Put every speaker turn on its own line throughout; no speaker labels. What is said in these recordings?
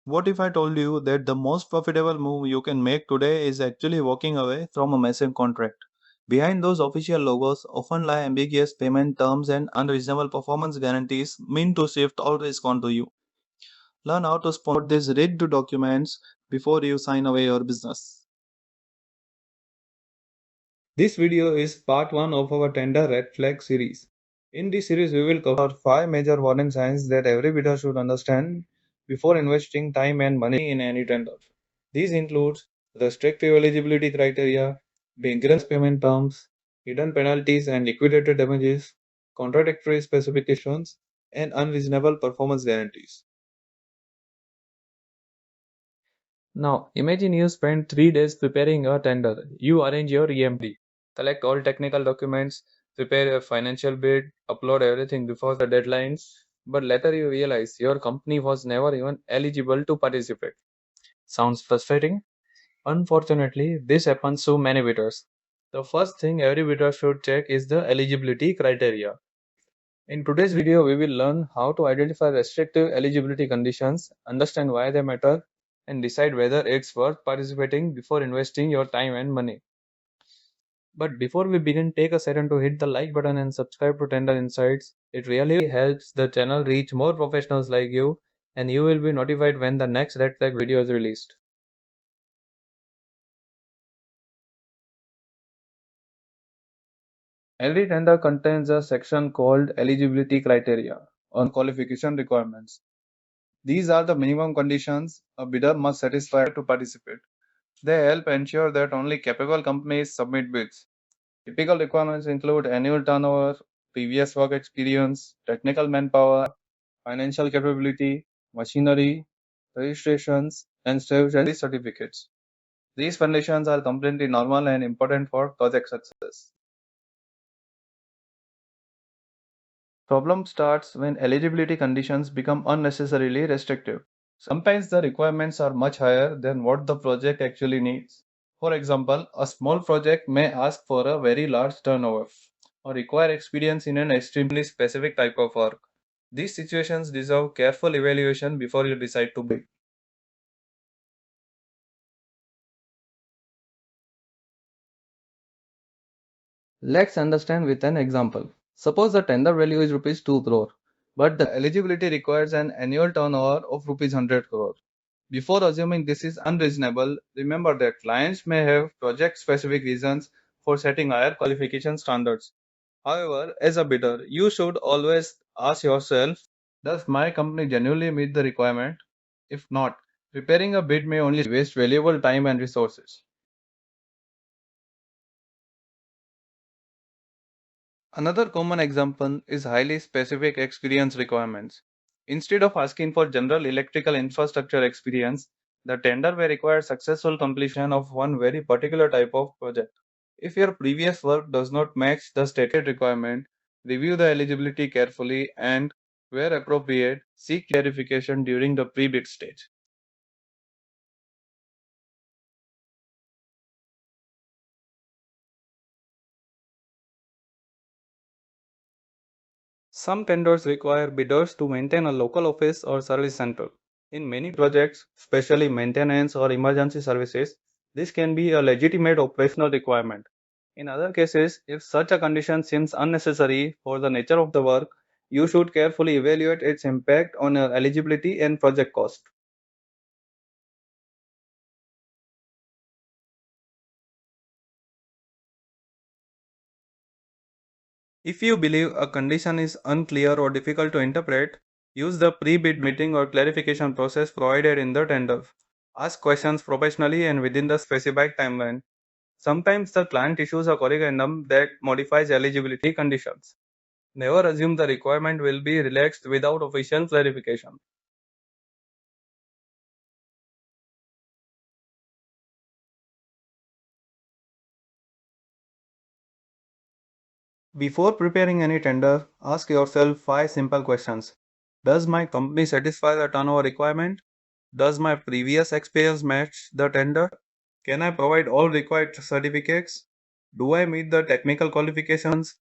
What if I told you that the most profitable move you can make today is actually walking away from a massive contract? Behind those official logos often lie ambiguous payment terms and unreasonable performance guarantees meant to shift all risk onto you. Learn how to spot these rigged documents before you sign away your business. This video is part 1 of our tender red flag series. In this series, we will cover 5 major warning signs that every bidder should understand before investing time and money in any tender. These include restrictive eligibility criteria, aggressive payment terms, hidden penalties and liquidated damages, contradictory specifications, and unreasonable performance guarantees. Now, imagine you spend 3 days preparing a tender. You arrange your EMD, collect all technical documents, prepare a financial bid, upload everything before the deadlines, but later you realize your company was never even eligible to participate. Sounds frustrating? Unfortunately, this happens to many bidders. The first thing every bidder should check is the eligibility criteria. In today's video, we will learn how to identify restrictive eligibility conditions, understand why they matter, and decide whether it's worth participating before investing your time and money. But before we begin, take a second to hit the like button and subscribe to Tender Insights. It really helps the channel reach more professionals like you, and you will be notified when the next red flag video is released. Every tender contains a section called eligibility criteria or qualification requirements. These are the minimum conditions a bidder must satisfy to participate. They help ensure that only capable companies submit bids. Typical requirements include annual turnover, previous work experience, technical manpower, financial capability, machinery, registrations, and statutory certificates. These conditions are completely normal and important for project success. Problem starts when eligibility conditions become unnecessarily restrictive. Sometimes the requirements are much higher than what the project actually needs. For example, a small project may ask for a very large turnover or require experience in an extremely specific type of work. These situations deserve careful evaluation before you decide to bid. Let's understand with an example. Suppose the tender value is rupees 2 crore, but the eligibility requires an annual turnover of rupees 100 crore. Before assuming this is unreasonable, remember that clients may have project specific reasons for setting higher qualification standards. However, as a bidder, you should always ask yourself, does my company genuinely meet the requirement? If not, preparing a bid may only waste valuable time and resources. Another common example is highly specific experience requirements. Instead of asking for general electrical infrastructure experience, the tender may require successful completion of one very particular type of project. If your previous work does not match the stated requirement, review the eligibility carefully and, where appropriate, seek clarification during the pre-bid stage. Some tenders require bidders to maintain a local office or service center. In many projects, especially maintenance or emergency services, this can be a legitimate operational requirement. In other cases, if such a condition seems unnecessary for the nature of the work, you should carefully evaluate its impact on your eligibility and project cost. If you believe a condition is unclear or difficult to interpret, use the pre-bid meeting or clarification process provided in the tender. Ask questions professionally and within the specified timeline. Sometimes the client issues a corrigendum that modifies eligibility conditions. Never assume the requirement will be relaxed without official clarification. Before preparing any tender, ask yourself 5 simple questions. Does my company satisfy the turnover requirement? Does my previous experience match the tender? Can I provide all required certificates? Do I meet the technical qualifications?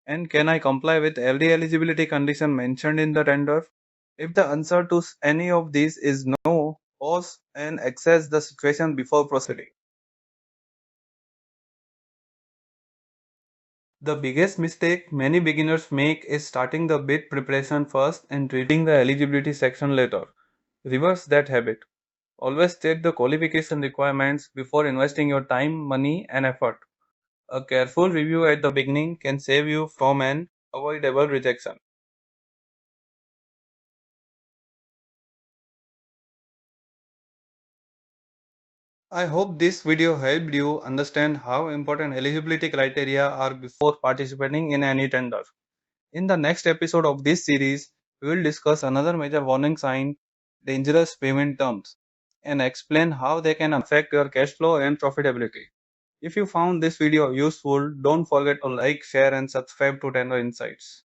And can I comply with every eligibility condition mentioned in the tender? If the answer to any of these is no, pause and assess the situation before proceeding. The biggest mistake many beginners make is starting the bid preparation first and reading the eligibility section later. Reverse that habit. Always check the qualification requirements before investing your time, money, and effort. A careful review at the beginning can save you from an avoidable rejection. I hope this video helped you understand how important eligibility criteria are before participating in any tender. In the next episode of this series, we will discuss another major warning sign, dangerous payment terms, and explain how they can affect your cash flow and profitability. If you found this video useful, don't forget to like, share, and subscribe to Tender Insights.